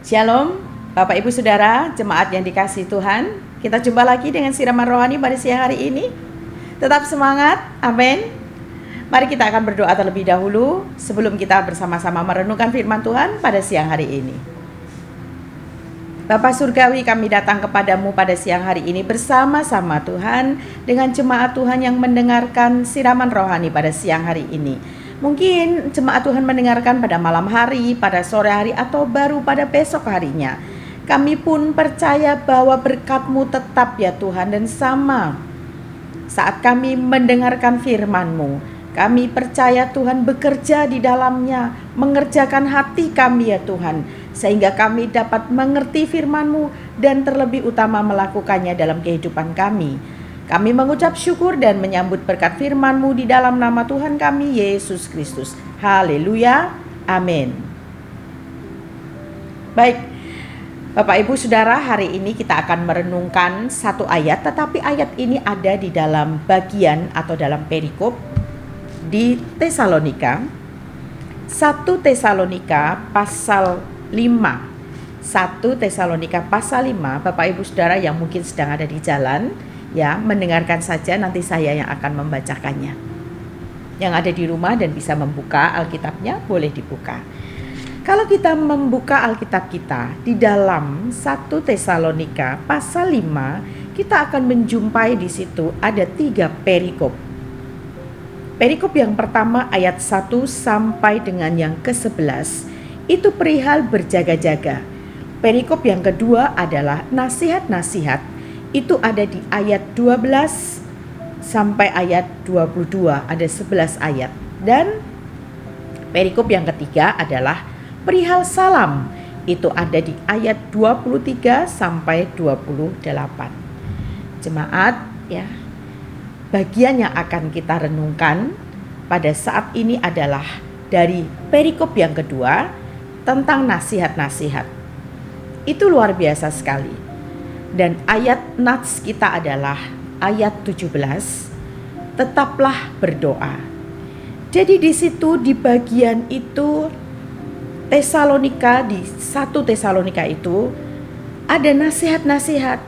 Shalom, Bapak Ibu Saudara, jemaat yang dikasihi Tuhan. Kita jumpa lagi dengan siraman rohani pada siang hari ini. Tetap semangat, amin. Mari kita akan berdoa terlebih dahulu sebelum kita bersama-sama merenungkan firman Tuhan pada siang hari ini. Bapa Surgawi, kami datang kepadamu pada siang hari ini bersama-sama Tuhan dengan jemaat Tuhan yang mendengarkan siraman rohani pada siang hari ini. Mungkin jemaat Tuhan mendengarkan pada malam hari, pada sore hari, atau baru pada besok harinya. Kami pun percaya bahwa berkat-Mu tetap ya Tuhan, dan sama saat kami mendengarkan firman-Mu, kami percaya Tuhan bekerja di dalamnya, mengerjakan hati kami ya Tuhan, sehingga kami dapat mengerti firman-Mu dan terlebih utama melakukannya dalam kehidupan kami. Kami mengucap syukur dan menyambut berkat firman-Mu di dalam nama Tuhan kami, Yesus Kristus. Haleluya, amin. Baik, Bapak Ibu Saudara, hari ini kita akan merenungkan satu ayat, tetapi ayat ini ada di dalam bagian atau dalam perikop di Tesalonika. 1 Tesalonika pasal 5. 1 Tesalonika pasal 5, Bapak Ibu Saudara yang mungkin sedang ada di jalan, ya, mendengarkan saja, nanti saya yang akan membacakannya. Yang ada di rumah dan bisa membuka Alkitabnya, boleh dibuka. Kalau kita membuka Alkitab kita di dalam 1 Tesalonika pasal 5, kita akan menjumpai di situ ada 3 perikop. Perikop yang pertama ayat 1 sampai dengan yang ke-11 itu perihal berjaga-jaga. Perikop yang kedua adalah nasihat-nasihat. Itu ada di ayat 12 sampai ayat 22, ada 11 ayat. Dan perikop yang ketiga adalah perihal salam. Itu ada di ayat 23 sampai 28. Jemaat, ya, bagian yang akan kita renungkan pada saat ini adalah dari perikop yang kedua tentang nasihat-nasihat. Itu luar biasa sekali. Dan ayat nats kita adalah ayat 17, tetaplah berdoa. Jadi di situ di bagian itu Tesalonika, di 1 Tesalonika itu ada nasihat-nasihat,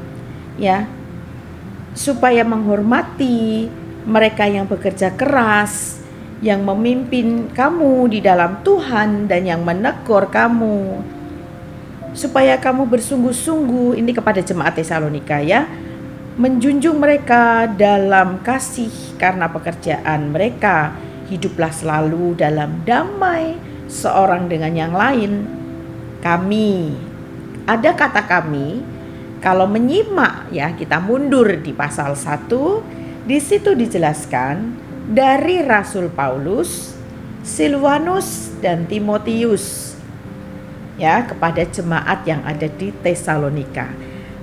ya, supaya menghormati mereka yang bekerja keras, yang memimpin kamu di dalam Tuhan dan yang menegur kamu, supaya kamu bersungguh-sungguh, ini kepada jemaat Tesalonika, ya, menjunjung mereka dalam kasih karena pekerjaan mereka. Hiduplah selalu dalam damai seorang dengan yang lain. Kami, ada kata kami, kalau menyimak, ya, kita mundur di pasal 1, di situ dijelaskan dari Rasul Paulus, Silvanus dan Timotius, ya, kepada jemaat yang ada di Tesalonika.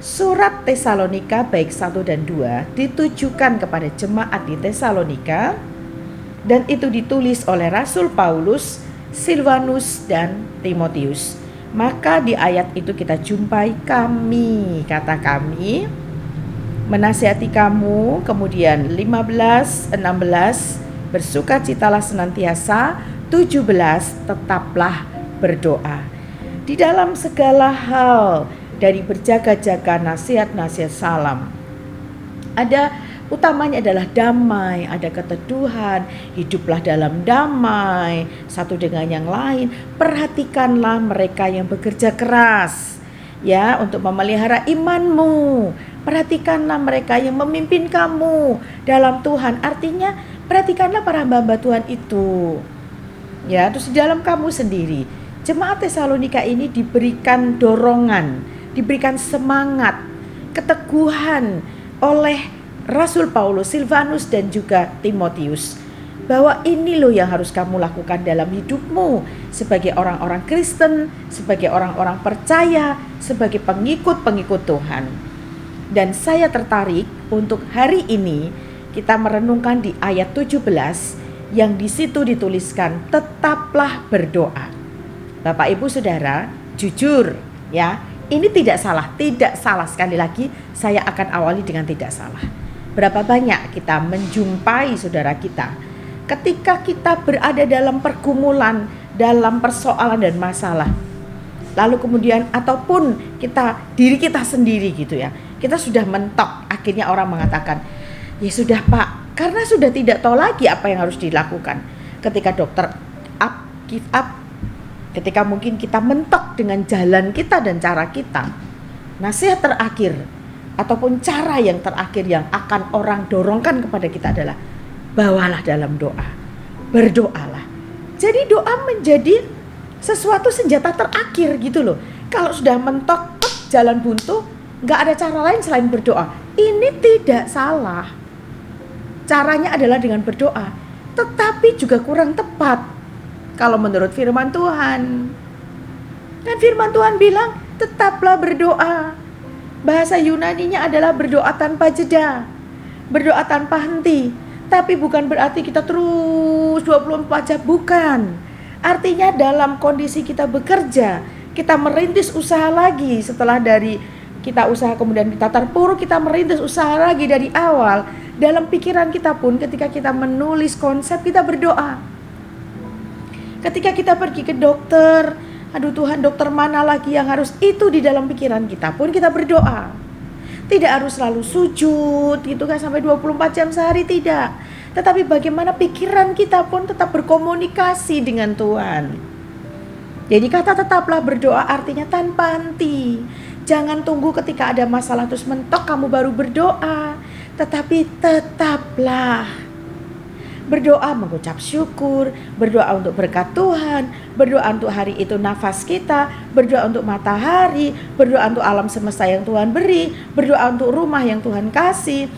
Surat Tesalonika baik 1 dan 2 ditujukan kepada jemaat di Tesalonika, dan itu ditulis oleh Rasul Paulus, Silvanus dan Timotius. Maka di ayat itu kita jumpai kami, kata kami menasihati kamu, kemudian 15, 16 bersukacitalah senantiasa, 17 tetaplah berdoa. Di dalam segala hal, dari berjaga-jaga, nasihat-nasihat, salam, ada utamanya adalah damai, ada keteduhan, hiduplah dalam damai satu dengan yang lain. Perhatikanlah mereka yang bekerja keras, ya, untuk memelihara imanmu. Perhatikanlah mereka yang memimpin kamu dalam Tuhan. Artinya perhatikanlah para hamba Tuhan itu, ya. Terus di dalam kamu sendiri, jemaat Tesalonika ini diberikan dorongan, diberikan semangat, keteguhan oleh Rasul Paulus, Silvanus dan juga Timotius, bahwa ini loh yang harus kamu lakukan dalam hidupmu sebagai orang-orang Kristen, sebagai orang-orang percaya, sebagai pengikut-pengikut Tuhan. Dan saya tertarik untuk hari ini kita merenungkan di ayat 17 yang di situ dituliskan tetaplah berdoa. Bapak Ibu Saudara, jujur, ya, ini tidak salah, sekali lagi saya akan awali dengan tidak salah. Berapa banyak kita menjumpai saudara kita ketika kita berada dalam pergumulan, dalam persoalan dan masalah, lalu kemudian ataupun diri kita sendiri gitu ya, kita sudah mentok, akhirnya orang mengatakan, ya sudah Pak, karena sudah tidak tahu lagi apa yang harus dilakukan. Ketika dokter give up, ketika mungkin kita mentok dengan jalan kita dan cara kita, nasihat terakhir ataupun cara yang terakhir yang akan orang dorongkan kepada kita adalah bawalah dalam doa, berdoalah. Jadi doa menjadi sesuatu senjata terakhir gitu loh. Kalau sudah mentok jalan buntu, gak ada cara lain selain berdoa. Ini tidak salah, caranya adalah dengan berdoa, tetapi juga kurang tepat kalau menurut firman Tuhan. Dan firman Tuhan bilang tetaplah berdoa. Bahasa Yunaninya adalah berdoa tanpa jeda, berdoa tanpa henti. Tapi bukan berarti kita terus 24 jam, bukan. Artinya dalam kondisi kita bekerja, kita merintis usaha lagi setelah dari kita usaha kemudian ditatar puruk, kita merintis usaha lagi dari awal. Dalam pikiran kita pun ketika kita menulis konsep, kita berdoa. Ketika kita pergi ke dokter, aduh Tuhan, dokter mana lagi yang harus, itu di dalam pikiran kita pun kita berdoa. Tidak harus selalu sujud gitu kan sampai 24 jam sehari, tidak. Tetapi bagaimana pikiran kita pun tetap berkomunikasi dengan Tuhan. Jadi kata tetaplah berdoa artinya tanpa henti. Jangan tunggu ketika ada masalah terus mentok kamu baru berdoa. Tetapi tetaplah berdoa, mengucap syukur, berdoa untuk berkat Tuhan, berdoa untuk hari itu nafas kita, berdoa untuk matahari, berdoa untuk alam semesta yang Tuhan beri, berdoa untuk rumah yang Tuhan kasih,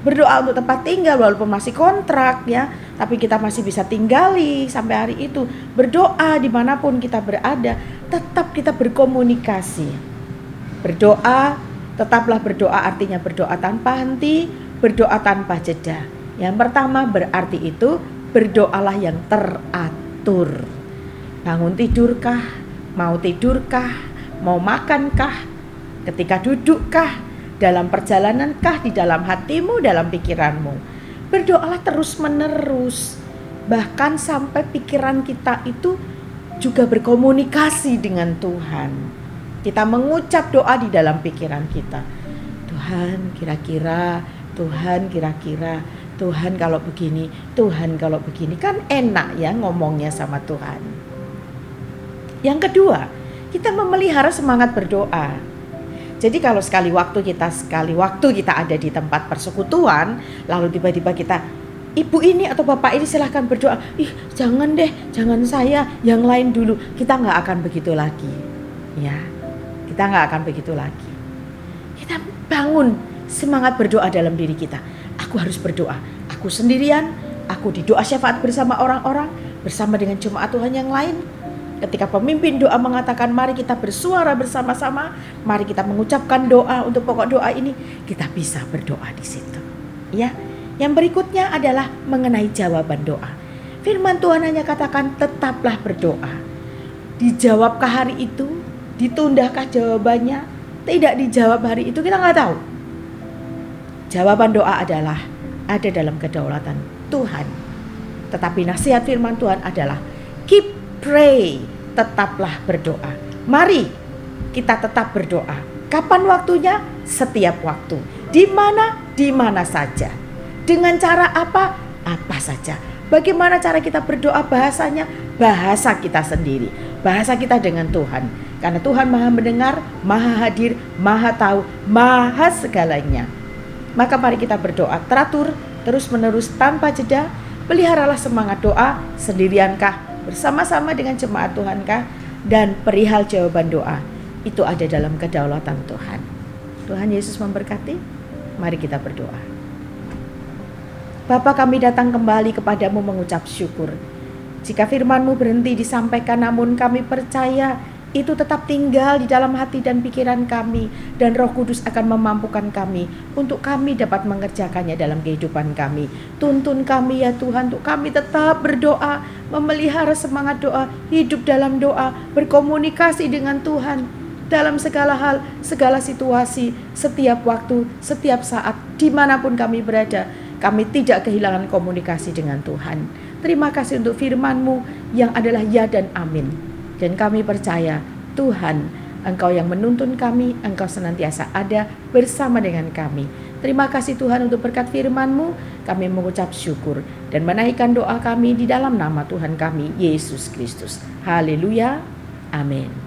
berdoa untuk tempat tinggal walaupun masih kontrak ya, tapi kita masih bisa tinggali sampai hari itu. Berdoa dimanapun kita berada, tetap kita berkomunikasi. Berdoa, tetaplah berdoa artinya berdoa tanpa henti, berdoa tanpa jeda. Yang pertama berarti itu berdoalah yang teratur. Bangun tidurkah, mau tidurkah, mau makankah, ketika dudukkah, dalam perjalanankah, di dalam hatimu, dalam pikiranmu. Berdoalah terus menerus. Bahkan sampai pikiran kita itu juga berkomunikasi dengan Tuhan. Kita mengucap doa di dalam pikiran kita. Tuhan kira-kira, Tuhan kira-kira, Tuhan kalau begini, Tuhan kalau begini. Kan enak ya ngomongnya sama Tuhan. Yang kedua, kita memelihara semangat berdoa. Jadi kalau sekali waktu kita ada di tempat persekutuan, lalu tiba-tiba kita, ibu ini atau bapak ini silahkan berdoa. Ih jangan deh, jangan saya, yang lain dulu. Kita gak akan begitu lagi. Ya, kita gak akan begitu lagi. Kita bangun semangat berdoa dalam diri kita. Aku harus berdoa. Aku sendirian, aku di doa syafaat bersama orang-orang, bersama dengan jemaat Tuhan yang lain. Ketika pemimpin doa mengatakan mari kita bersuara bersama-sama, mari kita mengucapkan doa untuk pokok doa ini, kita bisa berdoa di situ. Ya, yang berikutnya adalah mengenai jawaban doa. Firman Tuhan hanya katakan tetaplah berdoa. Dijawabkah hari itu? Ditundakah jawabannya? Tidak dijawab hari itu, kita nggak tahu. Jawaban doa adalah ada dalam kedaulatan Tuhan. Tetapi nasihat firman Tuhan adalah keep pray, tetaplah berdoa. Mari kita tetap berdoa. Kapan waktunya? Setiap waktu. Di mana? Di mana saja. Dengan cara apa? Apa saja. Bagaimana cara kita berdoa bahasanya? Bahasa kita sendiri. Bahasa kita dengan Tuhan. Karena Tuhan Maha mendengar, Maha hadir, Maha tahu, Maha segalanya. Maka mari kita berdoa teratur, terus menerus tanpa jeda. Peliharalah semangat doa, sendiriankah, bersama-sama dengan jemaat Tuhankah, dan perihal jawaban doa. Itu ada dalam kedaulatan Tuhan. Tuhan Yesus memberkati. Mari kita berdoa. Bapa, kami datang kembali kepadamu mengucap syukur. Jika firman-Mu berhenti disampaikan, namun kami percaya itu tetap tinggal di dalam hati dan pikiran kami, dan Roh Kudus akan memampukan kami untuk kami dapat mengerjakannya dalam kehidupan kami. Tuntun kami ya Tuhan, untuk kami tetap berdoa, memelihara semangat doa, hidup dalam doa, berkomunikasi dengan Tuhan dalam segala hal, segala situasi, setiap waktu, setiap saat, dimanapun kami berada. Kami tidak kehilangan komunikasi dengan Tuhan. Terima kasih untuk firman-Mu yang adalah ya dan amin. Dan kami percaya Tuhan, Engkau yang menuntun kami, Engkau senantiasa ada bersama dengan kami. Terima kasih Tuhan untuk berkat firman-Mu. Kami mengucap syukur dan menaikkan doa kami di dalam nama Tuhan kami, Yesus Kristus. Haleluya. Amin.